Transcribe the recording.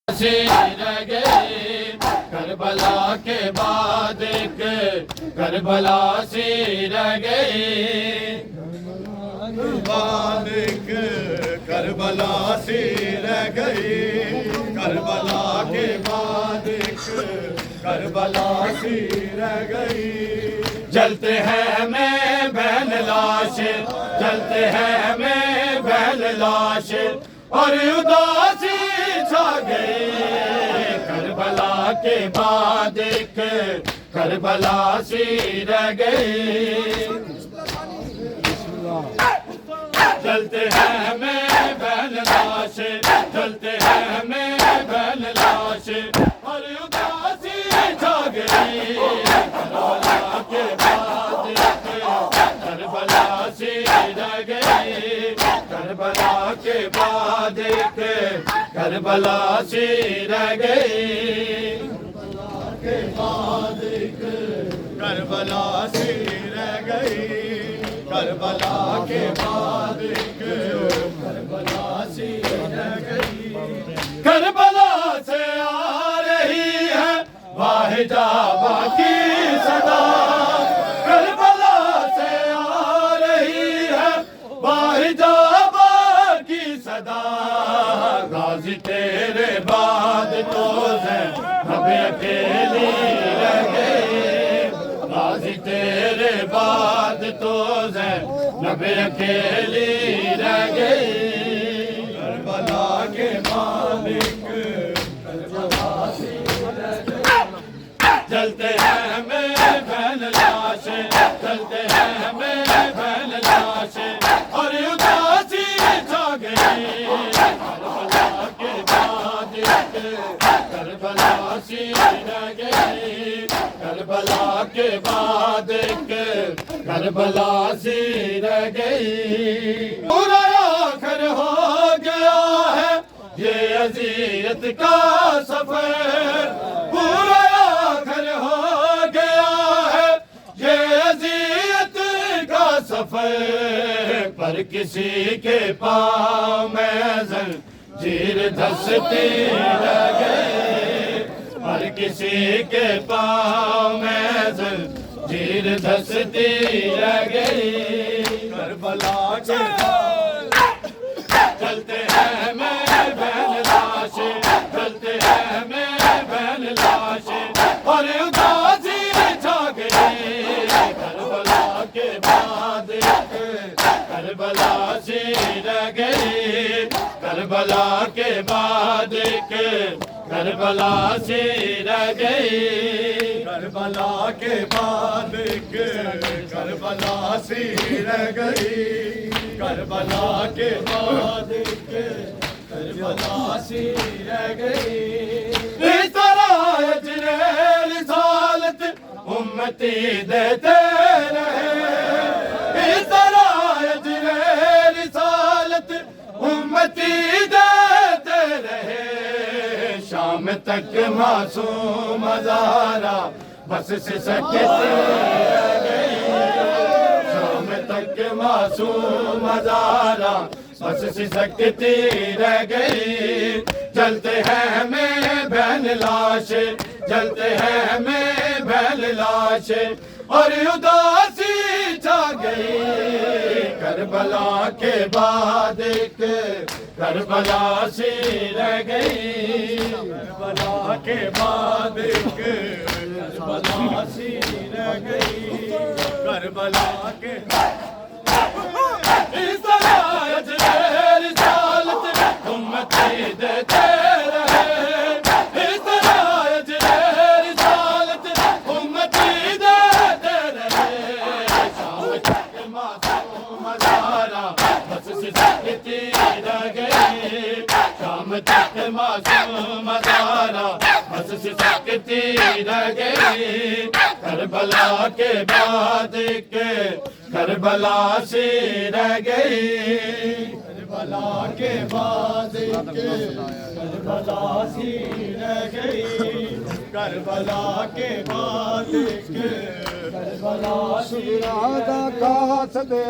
سی رہ گئی کربلا کے بعد ایک کربلا سی رہ گئی بعد ایک کربلا سی رہ گئی کربلا کے بعد ایک کربلا سی رہ گئی جلتے ہیں میں بہن لاش جلتے ہیں میں بہن لاش اور اداسی چھا گئی کربلا کے بعد ایک کربلا سی رہ گئی جلتے ہیں میں بہن لاش جلتے ہیں میں بہن لاش اور اداسی چھا گئی کربلا کے بعد ایک کربلا سی رہ گئی کربلا کے بعد ایک کربلا سی رہ گئی کے بعد ایک کربلا سی رہ گئی کربلا کے بعد ایک کربلا سی رہ گئی کربلا سے آ رہی ہے واحدہ باقی صدا کربلا سے آ رہی ہے واحدہ باقی صدا غازی تیرے بعد تو زینب اکیلی رہ گئی غازی تیرے بعد تو زینب اکیلی رہ گئی کربلا کے بعد ایک کربلا سی رہ گئی جلتے ہیں میں بہن لاش جلتے ہیں میں بہن لاش اور اداسی چھا گئی کربلا کے بعد ایک کربلا سی رہ گئی کربلا کے بعد ایک کربلا سی رہ گئی پورا آخر ہو گیا ہے یہ اذیت کا سفر پورا آخر ہو گیا ہے یہ اذیت کا سفر پر کسی کے پاؤں میں زنجیر دھستی رہ گئی پر کسی کے پاؤں میں زنجیر دھستی رہ گئی کربلا کے چلتے ہیں میں بہن لاش چلتے ہیں میں بہن لاش اور اداسی چھا گئی کربلا کے بعد ایک کربلا سی رہ گئی کربلا کے بعد ایک کربلا سی رہ گئی کربلا کے بعد ایک کربلا سی رہ گئی کربلا کے بعد ایک کربلا سی رہ گئی اس طرح اجر رسالت امتی دیتے رہے اس طرح اجر رسالت امتی دیتے رہے شام تک معصوم ہزارہ بس سسکتی رہ گئی شام تک معصوم ہزارہ بس سسکتی رہ گئی جلتے ہیں میں بہن لاش جلتے ہیں میں بہن لاش اور اداسی چھا گئی کربلا کے بعد ایک کربلا سی رہ گئی کربلا کے بعد ایک کربلا سی رہ گئی کربلا کے اس طرح اجر رسالت امتی دیتے رہے اس طرح اجر رسالت امتی دیتے رہے شام تک معصوم ہزارہ بس سسکتی رہ گئی شام تک معصوم ہزارہ بس سسکتی رہ گئی کربلا کے بعد ایک کربلا سی رہ گئی کربلا کے بعد ایک کربلا سی رہ گئی کربلا کے بعد ایک کربلا سی رہ گئی